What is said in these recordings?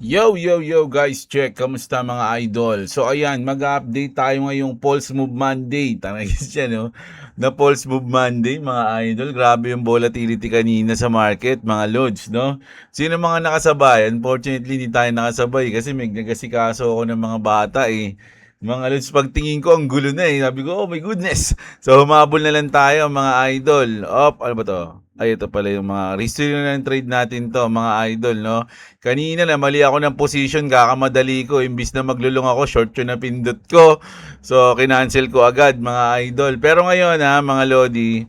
Yo, yo, yo guys, check. Kamusta mga idol? So ayan, mag-update tayo ngayong Pulse Move Monday. Tanagis siya, no? Na Pulse Move Monday, mga idol. Grabe yung volatility kanina sa market, mga lods, no? Sino mga nakasabay? Unfortunately, hindi tayo nakasabay kasi may nagasikaso ako ng mga bata eh. Mga lods, pagtingin ko, ang gulo na eh. Sabi ko, oh my goodness. So humabol na lang tayo, mga idol. Op, ano ba to? Ay, ito pala yung mga history na ng trade natin to, mga idol, no? Kanina na mali ako ng position, kakamadali ko. Imbis na maglulong ako, short yun na pindot ko. So, kinancel ko agad, mga idol. Pero ngayon, mga Lodi,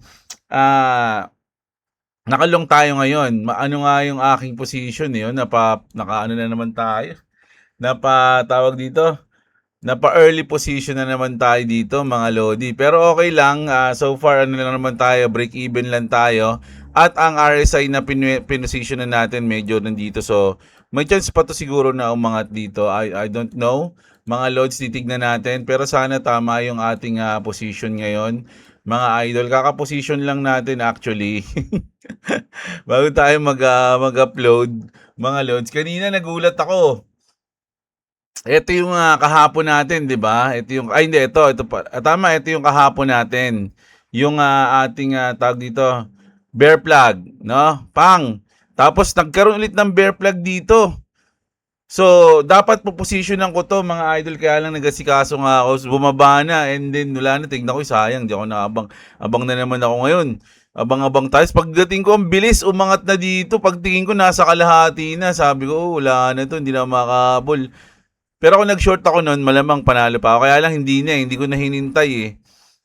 nakalong tayo ngayon. Ano nga yung aking position, yun? Nakaano na naman tayo. Tawag dito? Napa-early position na naman tayo dito, mga Lodi. Pero okay lang, so far ano lang naman tayo, break even lang tayo. At ang RSI na pinosisyon na natin medyo nandito. So, may chance pa to siguro na umangat dito. I don't know. Mga Lods, titignan natin. Pero sana tama yung ating position ngayon. Mga idol, kaka-position lang natin actually. Bago tayo mag-upload, mga Lods. Kanina nagulat ako. Ito yung kahapon natin, 'di ba? Ito yung hindi ito pa. Tama, ito yung kahapon natin. Yung ating tawag dito, bear flag, no? Pang. Tapos nagkaroon ulit ng bear flag dito. So, dapat po-positionan ko to, mga idol, kaya lang nagasikaso nga ako. So, bumaba na and then wala na, tignan ko sayang, di ako nakabang. Abang na naman ako ngayon. Abang-abang tayo. Pagdating ko, ang bilis, umangat na dito. Pagtingin ko, nasa kalahati na. Sabi ko, wala na to, hindi na makakabol. Pero kung nag-short ako noon, malamang panalo pa ako. Kaya lang hindi ko na hinintay eh.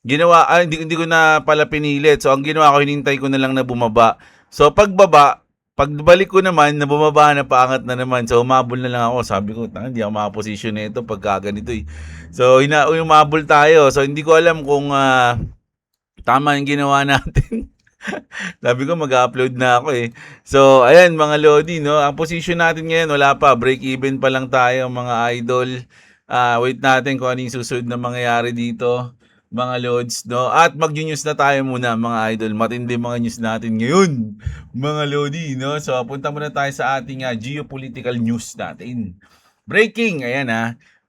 Hindi ko na pala pinilit. So ang ginawa ko, hinintay ko na lang na bumaba. So pagbalik ko naman, na bumaba na, paangat na naman. So umabol na lang ako. Sabi ko, hindi ako makaposisyon na ito pagka ganito eh. So umabol tayo. So hindi ko alam kung tama yung ginawa natin. Sabi ko mag-upload na ako eh. So, ayan mga Lodi, no? Ang position natin ngayon, wala pa. Break even pa lang tayo, mga idol. Wait natin kung ano yung susunod na mangyayari dito, mga Lods, no? At mag-news na tayo muna, mga idol. Matindi mga news natin ngayon, mga Lodi, no? So, punta muna tayo sa ating geopolitical news natin. Breaking, ayan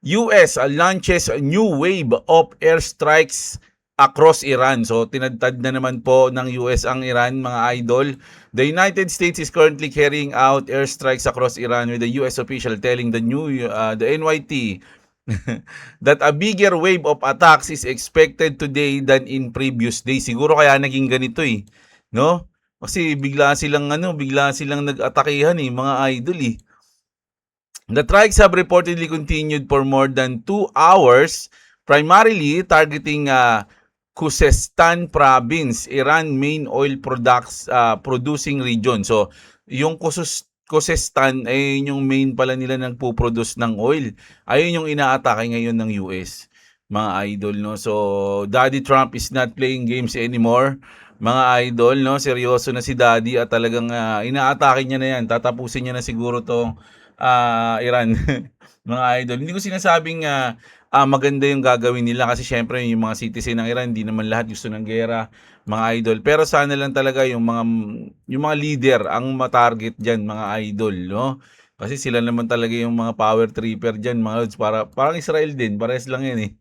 US launches a new wave of airstrikes across Iran. So tinadtad na naman po ng US ang Iran, mga idol. The United States is currently carrying out airstrikes across Iran, with the US official telling the NYT that a bigger wave of attacks is expected today than in previous days. Siguro kaya naging ganito eh, no? Kasi bigla silang nag-atakihan eh, mga idol eh. The strikes have reportedly continued for more than 2 hours, primarily targeting Khuzestan province, Iran main oil producing region. So, yung Khuzestan ay yung main pala nila nagpo-produce ng oil. Ayun yung inaatake ngayon ng US, mga idol, no. So, Daddy Trump is not playing games anymore. Mga idol, no, seryoso na si Daddy at talagang inaatake niya na 'yan. Tatapusin niya na siguro 'tong Iran. Mga idol. Hindi ko sinasabing maganda yung gagawin nila kasi syempre yung mga citizen ng Iran, hindi naman lahat gusto ng gera, mga idol. Pero sana lang talaga yung mga leader ang matarget diyan, mga idol, no? Kasi sila naman talaga yung mga power tripper diyan, mga lods. Parang Israel din, parehas lang 'yan eh.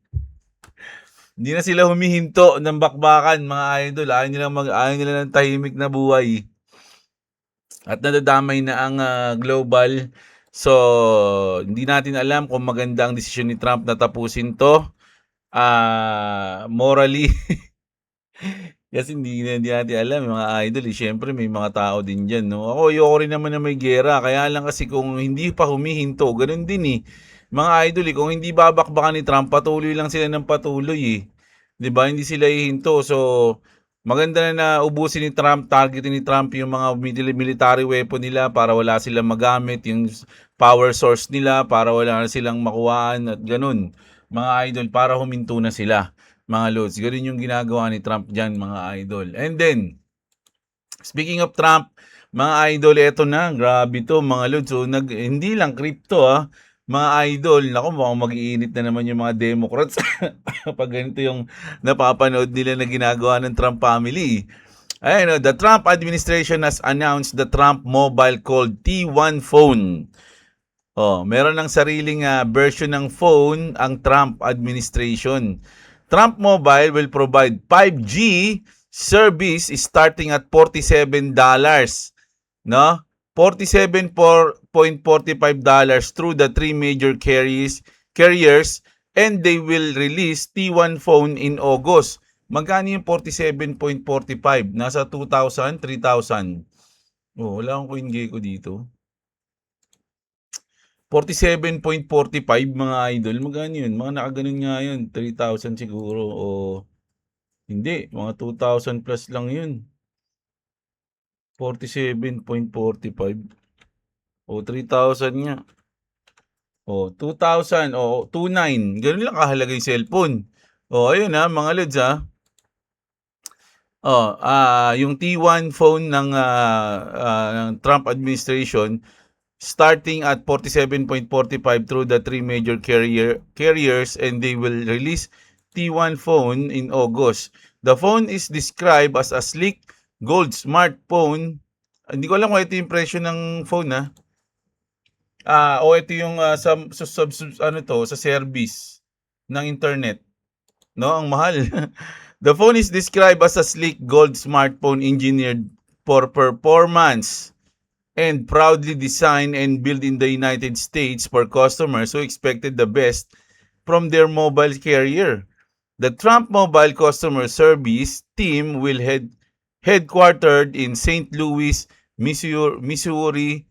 Hindi na sila humihinto ng bakbakan, mga idol. Ayaw nila ng tahimik na buhay. At nadadamay na ang global. So, hindi natin alam kung maganda ang desisyon ni Trump na tapusin to. Morally, kasi hindi natin alam, mga idol. Siyempre, may mga tao din dyan, no? Ako, ayoko rin naman na may gera. Kaya lang kasi kung hindi pa humihinto, ganun din eh. Mga idol, kung hindi babakbakan ni Trump, patuloy lang sila ng patuloy eh. 'Di ba? Hindi sila hihinto. So, maganda na ubusin ni Trump, targetin ni Trump yung mga military weapon nila para wala silang magamit, yung power source nila para wala na silang makuhaan at ganun. Mga idol, para huminto na sila, mga lods. Ganun yung ginagawa ni Trump dyan, mga idol. And then, speaking of Trump, mga idol, eto na, grabe to, mga lods. So, hindi lang crypto mga idol, naku, mukhang mag-iinit na naman yung mga Democrats pag ganito yung napapanood nila na ginagawa ng Trump family. Ayun, the Trump administration has announced the Trump mobile called T1 phone. Meron ng sariling version ng phone ang Trump administration. Trump Mobile will provide 5G service starting at $47, no? $47.45 through the three major carriers and they will release T1 phone in August. Magkano yung 47.45? Nasa 2,000, 3,000. Wala akong CoinGecko dito. 47.45 mga idol. Magkano yun? Mga nakaganon nga yun. 3,000 siguro o hindi. Mga 2,000 plus lang yun. 47.45 o 3,000 nga. 2,000 o 2,900. Ganun lang kahalaga yung cellphone. Ayun mga lods yung T1 phone ng Trump administration starting at 47.45 through the three major carriers and they will release T1 phone in August. The phone is described as a sleek gold smartphone. Hindi ko alam kung ito yung presyo ng phone ito yung sa service ng internet. No, ang mahal. The phone is described as a sleek gold smartphone engineered for performance and proudly designed and built in the United States for customers who expected the best from their mobile carrier. The Trump Mobile Customer Service team will headquartered in St. Louis, Missouri,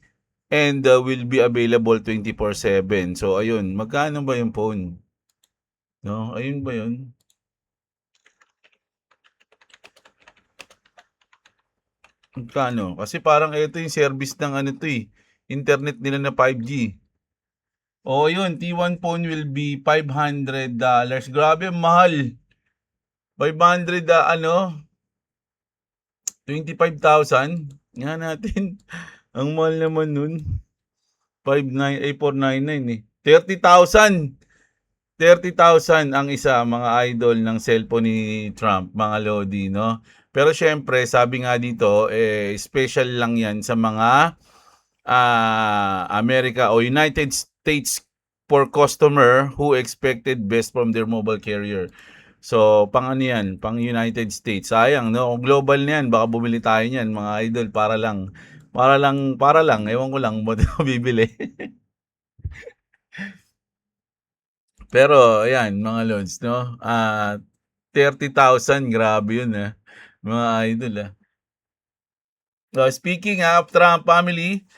and will be available 24/7. So ayun, magkano ba yung phone? No, ayun ba yun? Magkano? Kasi parang ito yung service ng internet nila na 5G. Yun, T1 phone will be $500. Grabe, mahal. 500 25,000. Nga natin. Ang mahal naman nun. 499 30,000. 30,000 ang isa, mga idol, ng cellphone ni Trump, mga lodi, no? Pero syempre, sabi nga dito, special lang yan sa mga America o United States for customer who expected best from their mobile carrier. So, pang yan? Pang United States. Sayang, no? Kung global na yan, baka bumili tayo niyan, mga idol, para lang. Ewan ko lang, mo bibili. Pero, ayan, mga lods, no? 30,000, grabe yun, mga idol, speaking of Trump family,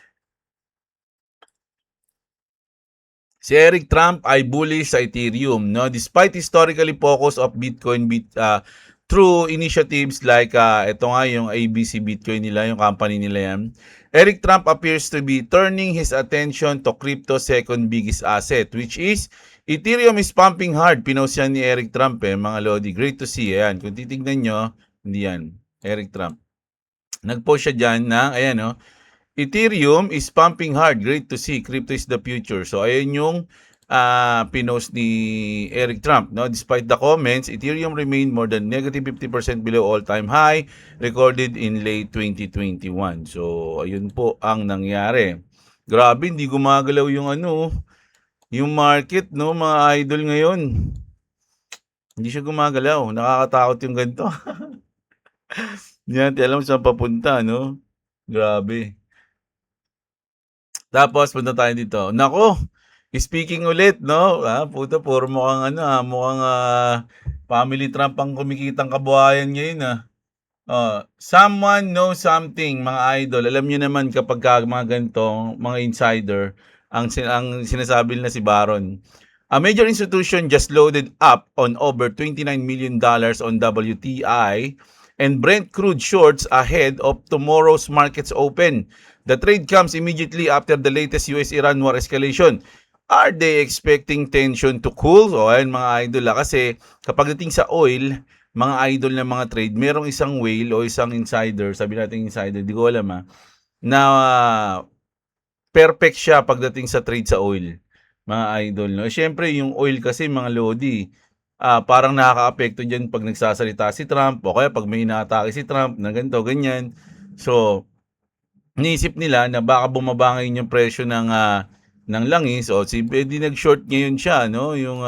si Eric Trump ay bullish sa Ethereum, no? Despite historically focus of Bitcoin through initiatives like ito nga yung ABC Bitcoin nila, yung company nila yan. Eric Trump appears to be turning his attention to crypto second biggest asset, which is Ethereum is pumping hard. Pinost yan ni Eric Trump mga lodi. Great to see. Ayan, kung titignan nyo, hindi yan. Eric Trump. Nag-post siya dyan na, ayan Ethereum is pumping hard. Great to see. Crypto is the future. So, ayan yung pinost ni Eric Trump. No? Despite the comments, Ethereum remained more than negative 50% below all-time high recorded in late 2021. So, ayun po ang nangyari. Grabe, hindi gumagalaw yung yung market, no, mga idol ngayon. Hindi siya gumagalaw. Nakakatakot yung ganito. Hindi natin alam saan papunta, no? Grabe. Tapos, punta tayo dito. Nako, speaking ulit, no? Puta, puro mukhang mukhang family Trump ang kumikitang kabuhayan ngayon, someone knows something, mga idol. Alam niyo naman kapag mga ganito, mga insider, ang sinasabi nila si Baron. A major institution just loaded up on over $29 million on WTI and Brent crude shorts ahead of tomorrow's markets open. The trade comes immediately after the latest US-Iran war escalation. Are they expecting tension to cool? Ayun mga idol kasi kapag dating sa oil, mga idol ng mga trade, merong isang whale o isang insider, sabi natin insider, di ko alam na perfect siya pagdating sa trade sa oil, mga idol, no? Siyempre, yung oil kasi, mga lodi, parang nakaka-apekto dyan pag nagsasalita si Trump o kaya pag may inaatake si Trump na ganito, ganyan. So, niisip nila na baka bumaba ngayon yung presyo ng ng langis. O, si di nag-short ngayon siya, no? Yung,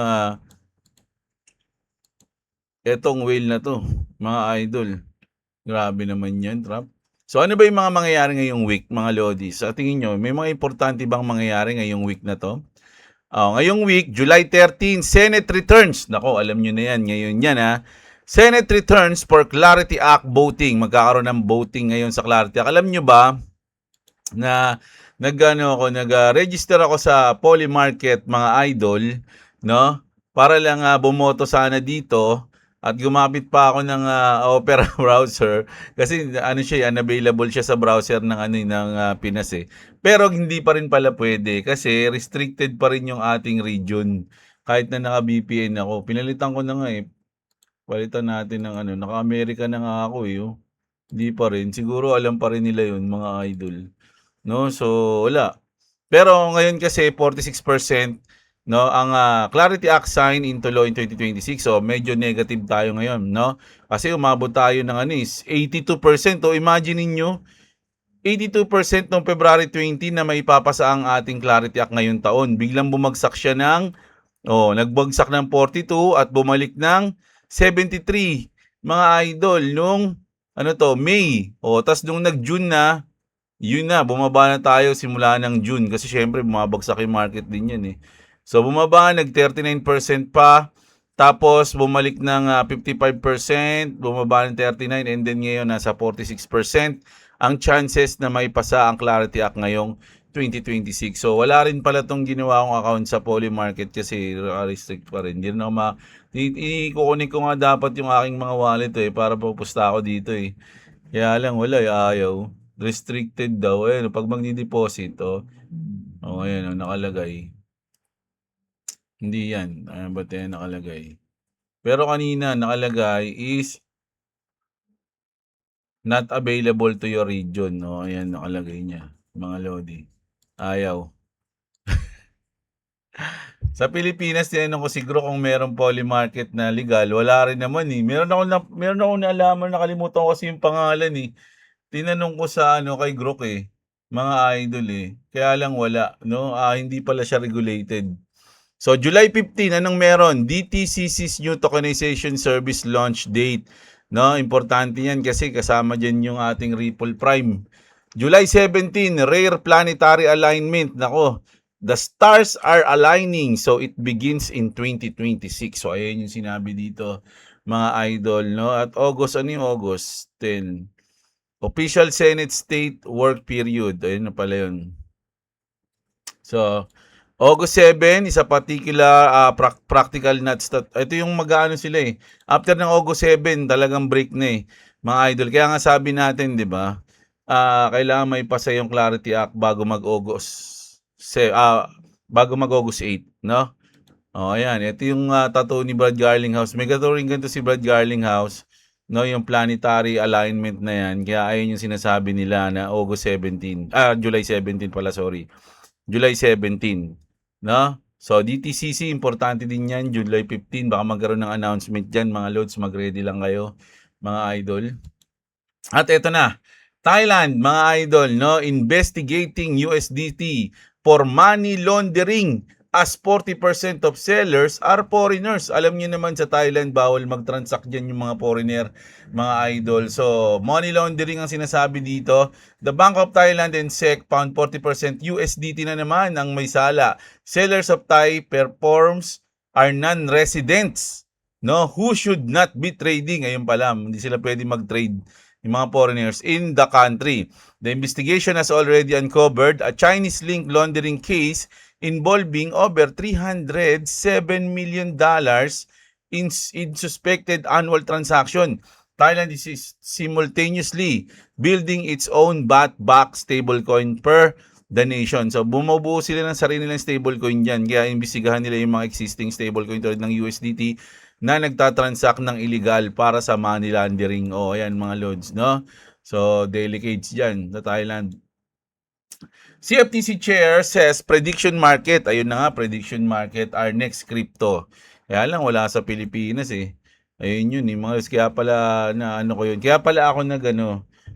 etong whale na to, mga idol. Grabe naman yan, Trap. So, ano ba yung mga mangyayari ngayong week, mga Lodi? Sa tingin nyo, may mga importante bang mangyayari ngayong week na to? Ngayong week, July 13, Senate returns. Nako, alam nyo na yan. Ngayon yan, ha. Senate returns for Clarity Act voting. Magkakaroon ng voting ngayon sa Clarity Act. Alam nyo ba na nag-register ako sa Polymarket, mga idol, no? Para lang bumoto sana dito at gumamit pa ako ng Opera browser kasi ano siya, unavailable siya sa browser ng Pinas eh. Pero hindi pa rin pala pwede kasi restricted pa rin yung ating region. Kahit na naka-VPN ako, pinalitan ko na nga eh. Palitan natin ng naka-America na nga ako eh. Oh. Hindi pa rin. Siguro alam pa rin nila yun, mga idol. No? So, wala. Pero ngayon kasi 46% no ang Clarity Act sign into law in 2026. So medyo negative tayo ngayon, no? Kasi umabot tayo ng 82%. O imagine niyo 82% noong February 20 na maipapasa ang ating Clarity Act ngayong taon. Biglang bumagsak siya ng nagbagsak ng 42 at bumalik ng 73. Mga idol nung May. Tas nung nag-June na, yun na, bumaba na tayo simula ng June kasi syempre bumabagsak yung market din yan eh. So bumaba, nag 39% pa, tapos bumalik ng 55%, bumaba ng 39 and then ngayon nasa 46% ang chances na may pasa ang Clarity Act ngayong 2026. So wala rin pala tong ginawa kong account sa Polymarket kasi restrict pa rin. Hindi na ikukunin ko nga dapat yung aking mga wallet eh para pupusta ako dito eh. Kaya lang wala ayaw. Restricted daw. Ayan, pag magdi-deposit, ayan, nakalagay. Hindi yan. Ano ba tayo nakalagay? Pero kanina, nakalagay is not available to your region. Ayan, nakalagay niya. Mga Lodi. Ayaw. Sa Pilipinas, tinanong ko siguro kung meron Polymarket na legal. Wala rin naman eh. Meron ako naalaman, nakalimutan ko kasi yung pangalan eh. Tinanong ko sa kay Grok eh, mga idol eh. Kaya lang wala, no? Hindi pala siya regulated. So July 15, anong meron? DTCC's new tokenization service launch date. No, importante 'yan kasi kasama diyan yung ating Ripple Prime. July 17, rare planetary alignment. Nako, the stars are aligning so it begins in 2026. So ayan yung sinabi dito, mga idol, no? At August, ano yung August 10? Official Senate State Work Period. Ayun na pala yun. So, August 7 is a particular practical nuts. Ito yung mag-ano sila eh. After ng August 7, talagang break na eh. Mga idol. Kaya nga sabi natin, di ba? Kailangan may pasa yung Clarity Act bago mag-August. Bago mag-August 8, no? Ayan. Ito yung tattoo ni Brad Garlinghouse. May tattoo rin ganito si Brad Garlinghouse. No, yung planetary alignment na yan. Kaya ayun yung sinasabi nila na August 17. July 17 pala, sorry. July 17. No? So, DTCC, importante din yan. July 15, baka magkaroon ng announcement dyan. Mga loads, mag-ready lang kayo, mga idol. At eto na. Thailand, mga idol, no? Investigating USDT for money laundering as 40% of sellers are foreigners. Alam niyo naman sa Thailand, bawal mag-transact dyan yung mga foreigner, mga idol. So, money laundering ang sinasabi dito. The Bank of Thailand and SEC found 40% USDT na naman ang may sala. Sellers of Thai performs are non-residents, no, who should not be trading. Ayun pala, hindi sila pwede mag-trade, yung mga foreigners in the country. The investigation has already uncovered a Chinese link laundering case involving over $307 million in suspected annual transaction. Thailand is simultaneously building its own baht-backed stablecoin per the nation. So, bumubuo sila ng sarili nilang stablecoin dyan. Kaya imbestigahan nila yung mga existing stablecoin tulad ng USDT na nagtatransact ng illegal para sa money laundering. Ayan mga loads, no? So, delicates dyan sa Thailand. CFTC Chair says prediction market. Ayun na nga, prediction market, our next crypto. Kaya lang, wala sa Pilipinas eh. Ayun yun, mga loads. Kaya pala, ko yun. Kaya pala ako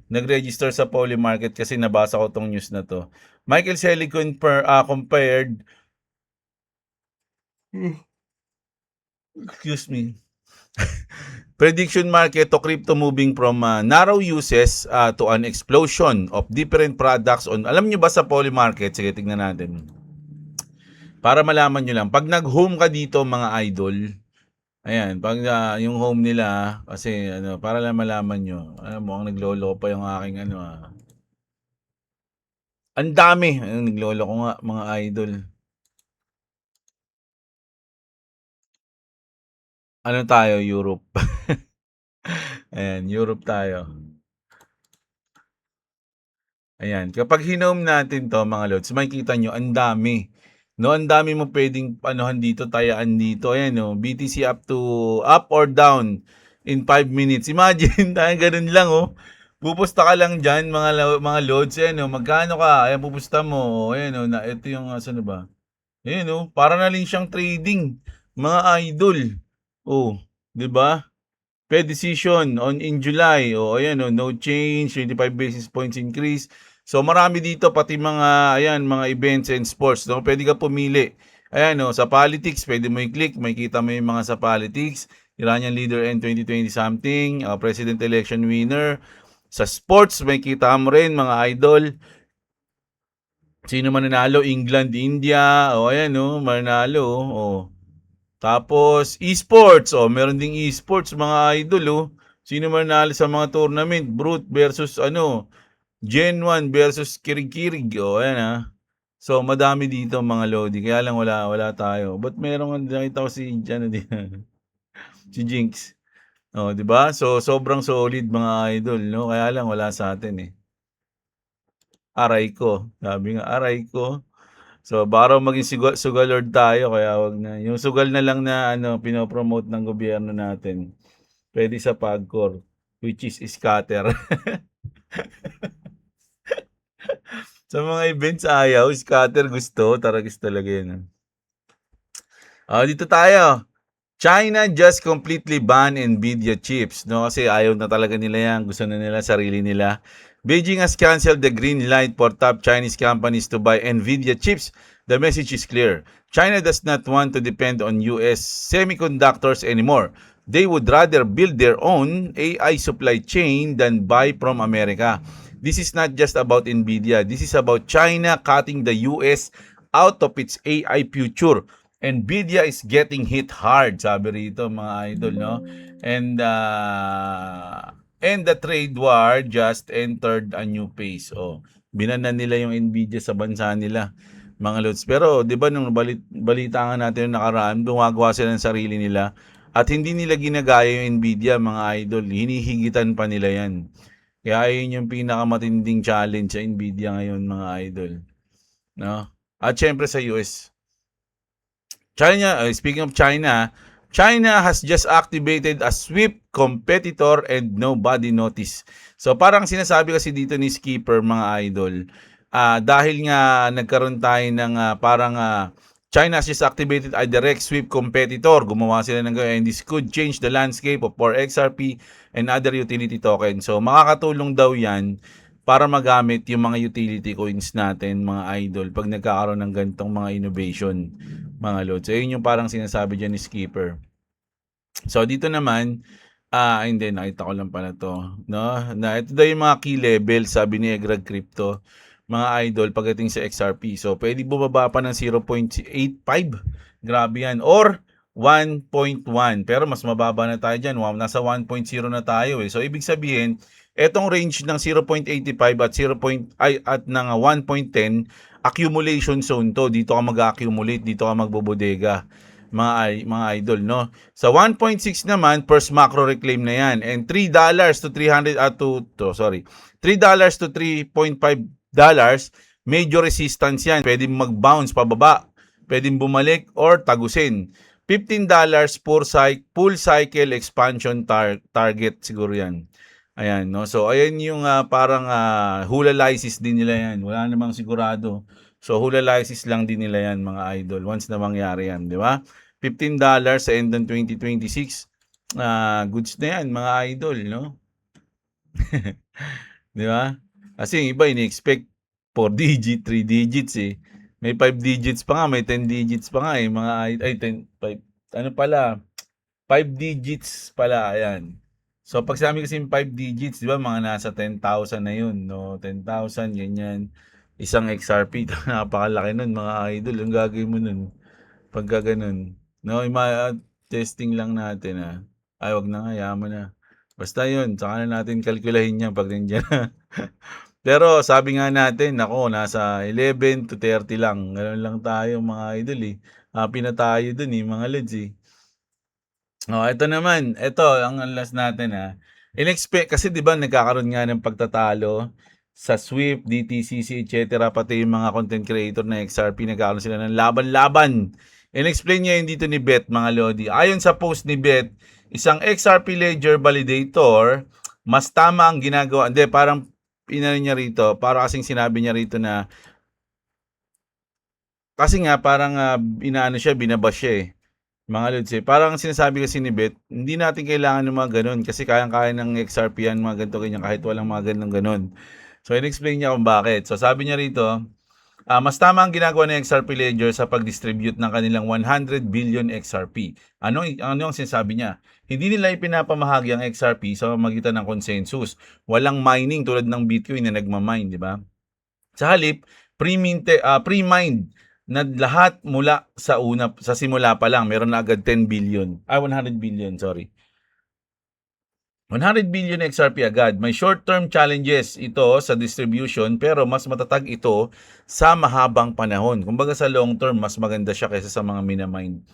nag-register sa Polymarket kasi nabasa ko tong news na to. Michael Seligman compared, excuse me, prediction market to crypto moving from narrow uses to an explosion of different products on, alam nyo ba sa poly market, sige tingnan natin. Para malaman nyo lang, pag nag-home ka dito mga idol, ayan, pag yung home nila, kasi ano, para lang malaman nyo, alam mo, ang naglolo pa yung aking ano ang dami, naglolo ko nga mga idol. Ano tayo, Europe. Ayan, Europe tayo. Ayan, kapag hinome natin 'to mga lods, makikita nyo ang dami. No, ang dami mo pwedeng anuhan dito, tayaan dito. Ayan no, BTC up or down in 5 minutes. Imagine, tayo ganun lang oh. Pupusta ka lang diyan mga loads, ayan no, magkano ka? Ayan pupusta mo. Ayan no, na ito yung ano ba? Ayan no, para na rin siyang trading, mga idol. Oh, 'di ba? Fed decision on in July. O ayan no, no change, 25 basis points increase. So marami dito pati mga ayan, mga events and sports, no. Pwede ka pumili. Ayan no, sa politics, pwede mo i-click, makikita mo yung mga sa politics. Iranian leader and 2020 something, president election winner. Sa sports, makikita mo rin mga idol. Sino man nanalo, England, India, o ayan no, manalo, o. Tapos, esports. Oh, meron ding esports, mga idol, oh. Sino man nanalo sa mga tournament? Brute versus, Gen 1 versus Kirig-Kirig. Oh, ayan, ah. So, madami dito, mga Lodi. Kaya lang wala tayo. But meron, nakita ko si, si Jinx. Oh, di ba? So, sobrang solid, mga idol, no? Kaya lang wala sa atin, eh. Aray ko. Sabi nga, aray ko. So, baka raw maging sugalord tayo, kaya wag na. Yung sugal na lang na pinopromote ng gobyerno natin. Pwede sa Pagcor, which is scatter. Sa mga events ayaw, scatter gusto, taragis talaga yan. Dito tayo. China just completely banned Nvidia chips, no? Kasi ayaw na talaga nila yan. Gusto na nila sarili nila. Beijing has canceled the green light for top Chinese companies to buy Nvidia chips. The message is clear. China does not want to depend on US semiconductors anymore. They would rather build their own AI supply chain than buy from America. This is not just about Nvidia. This is about China cutting the US out of its AI future. Nvidia is getting hit hard, sabi rito mga idol, no? And the trade war just entered a new phase. Oh, binanan nila yung Nvidia sa bansa nila, mga lods. Pero 'di ba nung balita nga natin yung nakaraan, gumagawa sila ng sarili nila at hindi nila ginagaya yung Nvidia, mga idol. Hinihigitan pa nila 'yan. Kaya yun yung pinakamatinding challenge sa Nvidia ngayon, mga idol, no? At syempre sa US. Speaking of China, China has just activated a swift competitor and nobody noticed. So parang sinasabi kasi dito ni Skipper, mga idol, dahil nga nagkaroon tayo ng China has just activated a direct sweep competitor. Gumawa sila ng and this could change the landscape of for XRP and other utility tokens. So makakatulong daw yan para magamit yung mga utility coins natin, mga idol, pag nagkakaroon ng ganitong mga innovation, mga lods. So, yun yung parang sinasabi dyan ni Skipper. So, dito naman, hindi, nakita ko lang pala to, no? Na ito daw yung mga key level, sabi ni Egrag Crypto, mga idol, pagdating sa XRP. So, pwede bumaba pa ng 0.85. Grabe yan. Or, 1.1. Pero mas mababa na tayo dyan. Wow, nasa 1.0 na tayo eh. So, ibig sabihin, etong range ng 0.85 at 0. At ng 1.10 accumulation zone to. Dito ka mag-accumulate, dito ka magbobodega, mga idol, no? Sa 1.6 naman, first macro reclaim na yan. And $3 to 300 $3 to $3.5 major resistance yan. Pwedeng mag-bounce pababa, pwedeng bumalik or tagusin. $15 full cycle expansion target siguro yan. Ayan, no? So, ayan yung parang hulalysis din nila yan. Wala namang sigurado. So, hulalysis lang din nila yan, mga idol. Once na mangyari yan, di ba? $15 sa end ng 2026. Goods na yan, mga idol, no? Di ba? Kasi yung iba, ini-expect 4 digit, 3 digits eh. May 5 digits pa nga, may 10 digits pa nga eh. Mga, ay, 10, 5, ano pala, 5 digits pala, ayan. So, pag sinabi kasi yung 5 digits, di ba, mga nasa 10,000 na yun, no? 10,000, ganyan. Isang XRP, napakalaki nun, mga idol. Ang gagawin mo nun, pagka ganun. No, testing lang natin, Ay, wag na nga, yaman na. Basta yun, saka na natin kalkulahin yan pag nandiyan na. Pero sabi nga natin, ako, nasa 11 to 30 lang. Ganun lang tayo, mga idol, eh. Happy na tayo dun, eh, mga lods, eh. Oh, ito naman. Ito ang last natin, In-expect kasi 'di ba nagkakaroon nga ng pagtatalo sa Swift, DTCC, etc. Pati yung mga content creator na XRP nagkakaroon sila ng laban-laban. In-explain niya yun dito ni Bet, mga lodi. Ayon sa post ni Bet, isang XRP Ledger Validator, mas tama ang ginagawa. Hindi, parang inano niya rito, para kasing sinabi niya rito na kasi nga parang inaano siya, binabash siya eh. Mga lods eh. Parang sinasabi kasi ni Bet, hindi natin kailangan ng mga ganun kasi kayang-kaya ng XRP yan, mga ganito ganyan, kahit walang mga ganun ganun. So, in-explain niya kung bakit. So, sabi niya rito, mas tama ang ginagawa ng XRP Ledger sa pag-distribute ng kanilang 100 billion XRP. Ano ang sinasabi niya? Hindi nila ipinapamahagi ang XRP sa magitan ng consensus. Walang mining tulad ng Bitcoin na nagmamine, di ba? Sa halip, pre-mined na lahat mula sa simula pa lang, meron na agad 10 billion. 100 billion, sorry. 100 billion XRP agad. May short-term challenges ito sa distribution pero mas matatag ito sa mahabang panahon. Kumbaga sa long term, mas maganda siya kaysa sa mga minamine.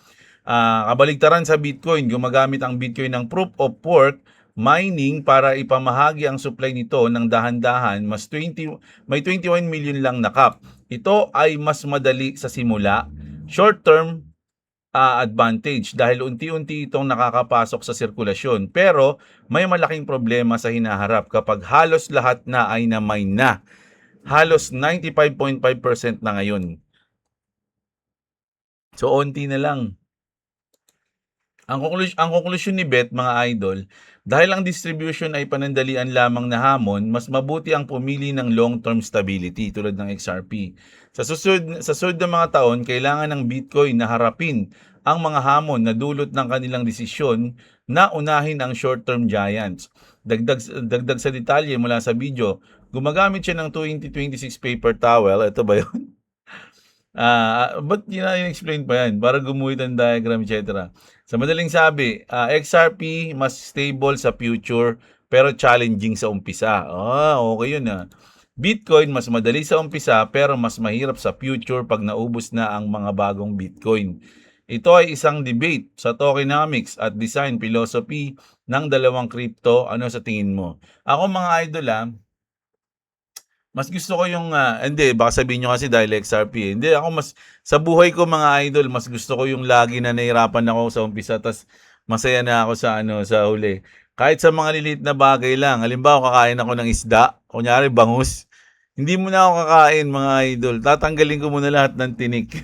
Kabaligtaran sa Bitcoin, gumagamit ang Bitcoin ng proof of work mining para ipamahagi ang supply nito ng dahan-dahan, may 21 million lang na cap. Ito ay mas madali sa simula, short-term advantage dahil unti-unti itong nakakapasok sa sirkulasyon. Pero may malaking problema sa hinaharap kapag halos lahat na ay na-mine na. Halos 95.5% na ngayon. So, onti na lang. Ang konklusyon ni Bet, mga idol, dahil ang distribution ay panandalian lamang na hamon, mas mabuti ang pumili ng long-term stability tulad ng XRP. Sa susunod na mga taon, kailangan ng Bitcoin na harapin ang mga hamon na dulot ng kanilang desisyon na unahin ang short-term giants. Dagdag sa detalye mula sa video, gumagamit siya ng 2026 paper towel. Ito ba yun? Ba't yun na explain pa yan? Para gumuhit ang diagram, etc. Sa madaling sabi, XRP mas stable sa future pero challenging sa umpisa. Okay yun Bitcoin mas madali sa umpisa pero mas mahirap sa future pag naubos na ang mga bagong Bitcoin. Ito ay isang debate sa tokenomics at design philosophy ng dalawang crypto. Ano sa tingin mo? Ako, mga idol, mas gusto ko yung, hindi, baka sabihin nyo kasi dahil XRP. Hindi, ako sa buhay ko, mga idol, mas gusto ko yung lagi na nahirapan ako sa umpisa, tas masaya na ako sa huli. Kahit sa mga lilit na bagay lang. Halimbawa, kakain ako ng isda, kunyari bangus. Hindi mo na ako kakain, mga idol. Tatanggalin ko muna lahat ng tinik.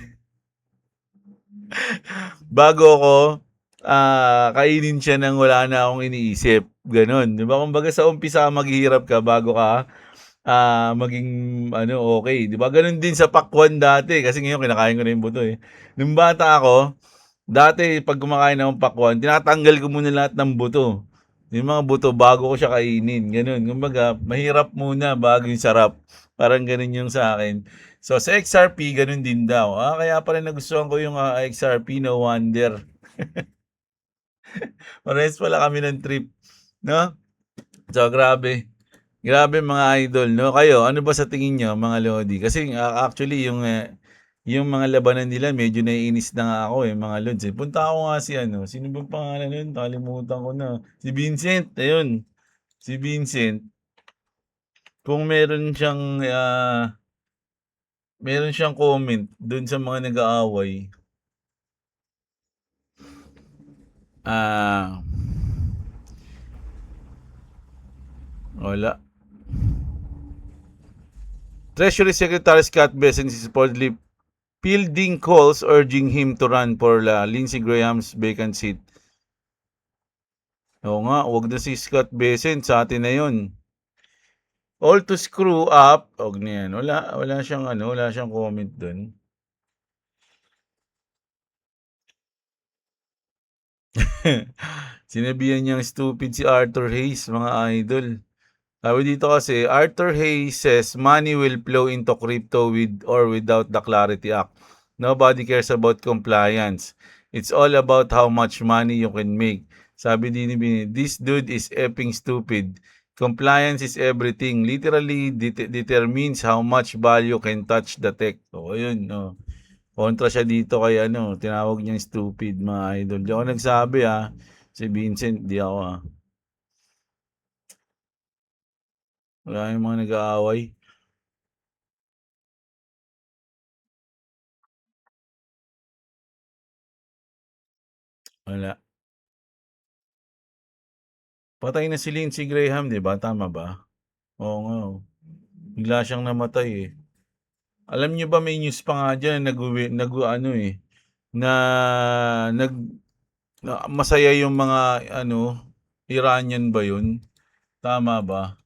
Bago ako, kainin siya nang wala na akong iniisip. Ganon. Diba? Kumbaga sa umpisa, maghihirap ka bago ka maging okay. 'Di ba? Ganun din sa pakwan dati kasi ngayon kinakain ko na yung buto eh. Nung bata ako, dati pag kumakain akong pakwan, tinatanggal ko muna lahat ng buto. Yung mga buto bago ko siya kainin. Ganun. Kumbaga, mahirap muna bago yung sarap. Parang ganun yung sa akin. So, sa XRP, ganun din daw. Kaya pala nagustuhan ko yung XRP, no wonder. Parehas pala kami ng trip. No? So, grabe. Grabe, mga idol, no? Kayo, ano ba sa tingin nyo, mga lodi? Kasi actually, yung mga labanan nila, medyo naiinis na nga ako mga lods. Punta ako nga sino ba pangalan nun? Nakalimutan ko na. Si Vincent, ayun. Si Vincent. Kung meron siyang comment dun sa mga nag-aaway. Wala. Treasury Secretary Scott Bessent is reportedly fielding calls urging him to run for Lindsey Graham's vacant seat. Oo nga, wag na si Scott Bessent, sa atin na yun. All to screw up. Huwag na yan. Wala siyang wala siyang comment dun. Sinabihan niyang stupid si Arthur Hayes, mga idol. Sabi dito kasi, Arthur Hayes says money will flow into crypto with or without the Clarity Act. Nobody cares about compliance. It's all about how much money you can make. Sabi din ni Bini, this dude is effing stupid. Compliance is everything. Literally determines how much value can touch the tech. So, ayun, no. Kontra siya dito kay tinawag niyang stupid, mga idol. Di ako nagsabi si Vincent, di ako Wala yung mga nag-aaway. Wala. Patay na si Lindsey Graham, di ba? Tama ba? Oo nga. Bigla siyang namatay eh. Alam niyo ba may news pa nga dyan na masaya yung mga Iranian ba yun? Tama ba?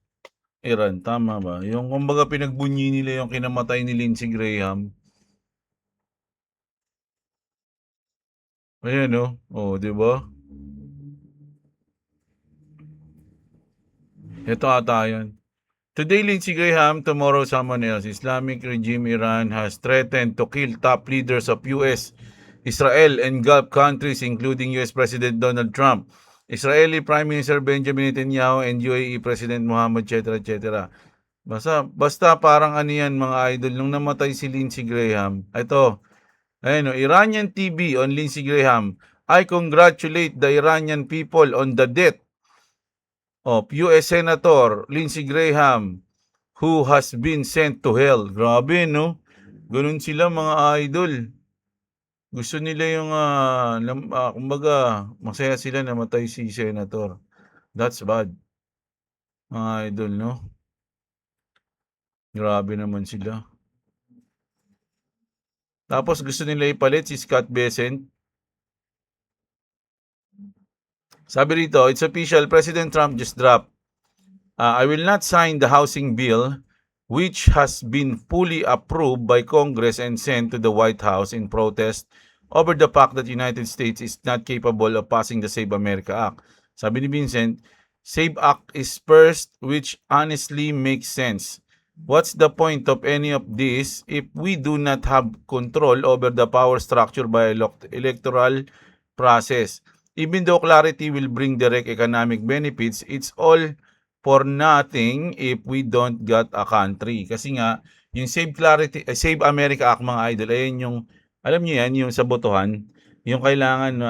Iran, tama ba? Yung kumbaga pinagbunyi nila yung kinamatay ni Lindsey Graham. Ayan di ba? Ito ata yun. Today, Lindsey Graham, tomorrow, someone else. Islamic regime Iran has threatened to kill top leaders of US, Israel, and Gulf countries, including US President Donald Trump, Israeli Prime Minister Benjamin Netanyahu, and UAE President Mohammed, etc. Basta parang yan, mga idol. Nung namatay si Lindsey Graham, ito, Iranian TV on Lindsey Graham. I congratulate the Iranian people on the death of US Senator Lindsey Graham who has been sent to hell. Grabe, no? Ganun sila, mga idol. Gusto nila yung, kumbaga, masaya sila na matay si Senator. That's bad. Mga idol, no? Grabe naman sila. Tapos gusto nila ipalit si Scott Bessent. Sabi rito, it's official, President Trump just dropped. I will not sign the housing bill which has been fully approved by Congress and sent to the White House in protest over the fact that the United States is not capable of passing the Save America Act. Sabi ni Vincent, Save Act is first, which honestly makes sense. What's the point of any of this if we do not have control over the power structure by electoral process? Even though clarity will bring direct economic benefits, it's all for nothing if we don't get a country. Kasi nga, yung Save America Act, mga idol, ayun yung, alam niyo yan, yung sa botohan, yung kailangan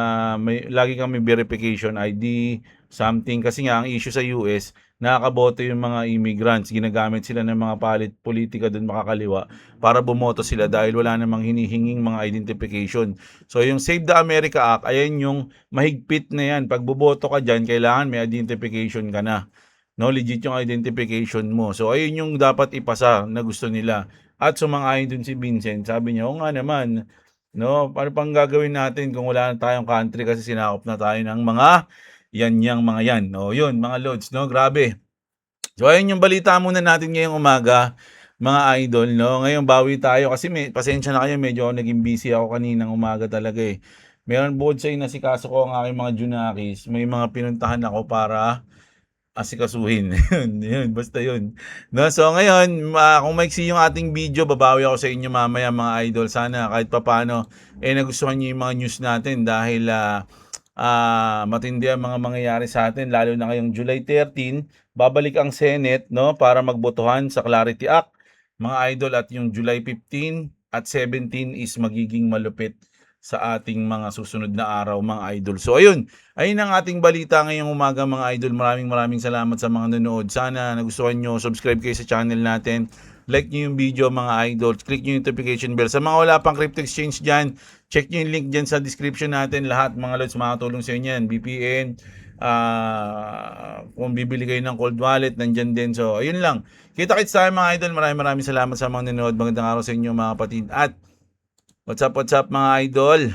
lagi kang may verification ID, something. Kasi nga, ang issue sa US, nakakaboto yung mga immigrants. Ginagamit sila ng mga politika doon makakaliwa para bumoto sila dahil wala namang hinihinging mga identification. So, yung Save the America Act, ayan yung mahigpit na yan. Pag buboto ka dyan, kailangan may identification ka na. No, legit yung identification mo. So, ayun yung dapat ipasa na gusto nila. At sumang-ayon dun si Vincent. Sabi niya, o nga naman, no, paano pang gagawin natin kung wala na tayong country kasi sinakop na tayo ng mga mga yan. No, yun, mga loads, no, grabe. So, ayun yung balita muna natin ngayong umaga, mga idol, no. Ngayon, bawi tayo kasi pasensya na kayo, medyo naging busy ako kaninang umaga talaga eh. Meron bukod sa inasikaso ko ang aking mga Junakis, may mga pinuntahan ako para asikasuhin. yun, basta yun. No, so ngayon, kung maiksi yung ating video, babawi ako sa inyo mamaya, mga idol. Sana kahit papano, nagustuhan niyo yung mga news natin dahil matindi ang mga mangyayari sa atin, lalo na ngayong July 13, babalik ang Senate, no, para magbotohan sa Clarity Act, mga idol, at yung July 15 at 17 is magiging malupit sa ating mga susunod na araw, mga idol. So ayun ang ating balita ngayong umaga, mga idol. Maraming salamat sa mga nanonood. Sana nagustuhan nyo, subscribe kayo sa channel natin. Like nyo yung video, mga idol. Click nyo yung notification bell. Sa mga wala pang crypto exchange dyan, check nyo yung link dyan sa description natin. Lahat, mga lods, makatulong sa inyo yan. VPN, kung bibili kayo ng cold wallet, nandyan din. So ayun lang. Kita-kits tayo, mga idol. Maraming salamat sa mga nanonood. Magandang araw sa inyo, mga kapatid. At what's up mga idol?